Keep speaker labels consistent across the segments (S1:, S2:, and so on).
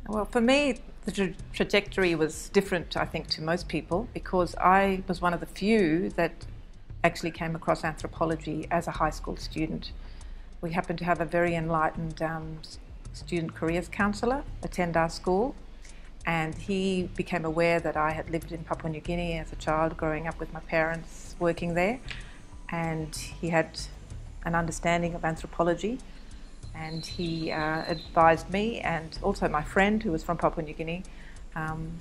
S1: Well, for me, the trajectory was different, I think, to most people because I was one of the few that actually came across anthropology as a high school student. We happened to have a very enlightened student careers counsellor attend our school, and he became aware that I had lived in Papua New Guinea as a child, growing up with my parents working there, and he had an understanding of anthropology. And he advised me and also my friend who was from Papua New Guinea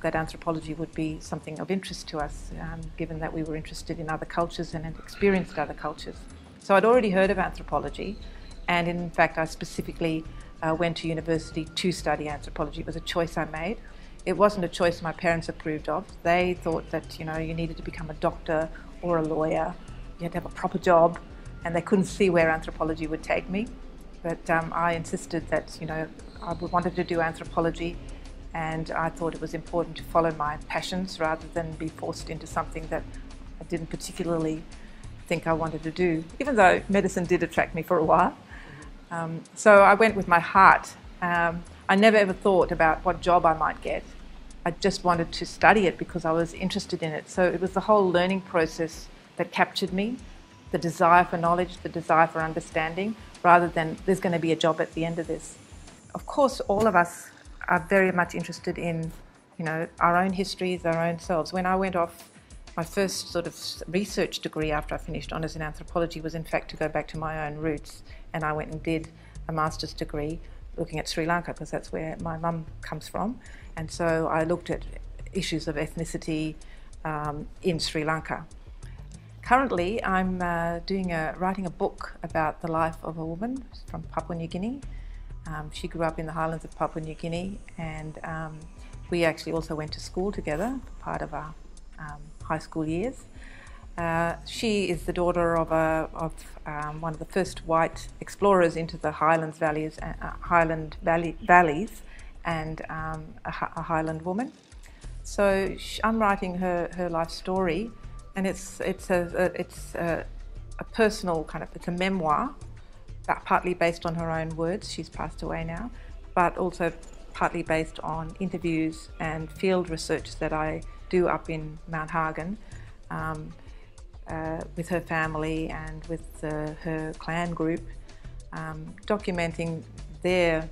S1: that anthropology would be something of interest to us, given that we were interested in other cultures and had experienced other cultures. So I'd already heard of anthropology, and in fact I specifically went to university to study anthropology. It was a choice I made. It wasn't a choice my parents approved of. They thought that, you needed to become a doctor or a lawyer, you had to have a proper job, and they couldn't see where anthropology would take me. But I insisted that, I wanted to do anthropology, and I thought it was important to follow my passions rather than be forced into something that I didn't particularly think I wanted to do, even though medicine did attract me for a while. So I went with my heart. I never ever thought about what job I might get. I just wanted to study it because I was interested in it. So it was the whole learning process that captured me, the desire for knowledge, the desire for understanding, rather than there's going to be a job at the end of this. Of course, all of us are very much interested in, our own histories, our own selves. When I went off, my first sort of research degree after I finished honours in anthropology was in fact to go back to my own roots, and I went and did a master's degree looking at Sri Lanka because that's where my mum comes from, and so I looked at issues of ethnicity in Sri Lanka. Currently, I'm writing a book about the life of a woman from Papua New Guinea. She grew up in the highlands of Papua New Guinea, and we actually also went to school together, part of our high school years. She is the daughter of one of the first white explorers into the Highland valleys, and a Highland woman. So I'm writing her life story. And it's a personal it's a memoir, partly based on her own words. She's passed away now, but also partly based on interviews and field research that I do up in Mount Hagen with her family and with her clan group, documenting their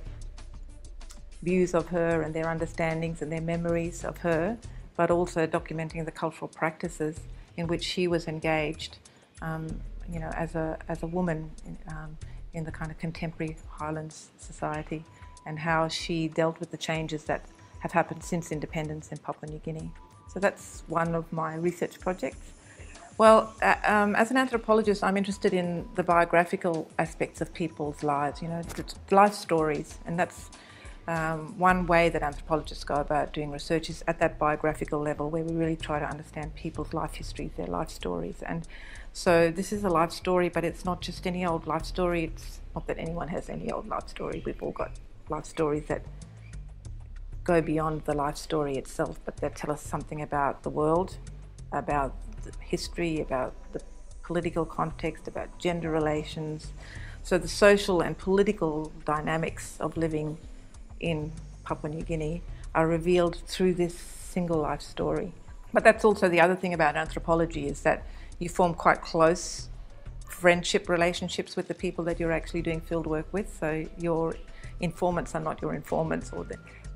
S1: views of her and their understandings and their memories of her, but also documenting the cultural practices in which she was engaged, as a woman in the kind of contemporary Highlands society, and how she dealt with the changes that have happened since independence in Papua New Guinea. So that's one of my research projects. Well, as an anthropologist, I'm interested in the biographical aspects of people's lives, life stories, and that's one way that anthropologists go about doing research is at that biographical level, where we really try to understand people's life histories, their life stories. And so this is a life story, but it's not just any old life story. It's not that anyone has any old life story. We've all got life stories that go beyond the life story itself, but that tell us something about the world, about the history, about the political context, about gender relations. So the social and political dynamics of living in Papua New Guinea are revealed through this single life story. But that's also the other thing about anthropology, is that you form quite close friendship relationships with the people that you're actually doing field work with. So your informants are not your informants, or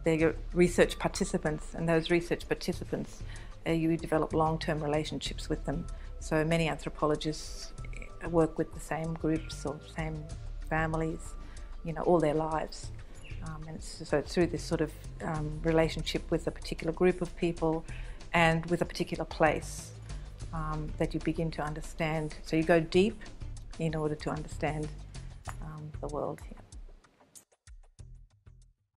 S1: they're your research participants, and those research participants, you develop long-term relationships with them. So many anthropologists work with the same groups or same families, all their lives. And so through this sort of relationship with a particular group of people and with a particular place that you begin to understand. So you go deep in order to understand the world.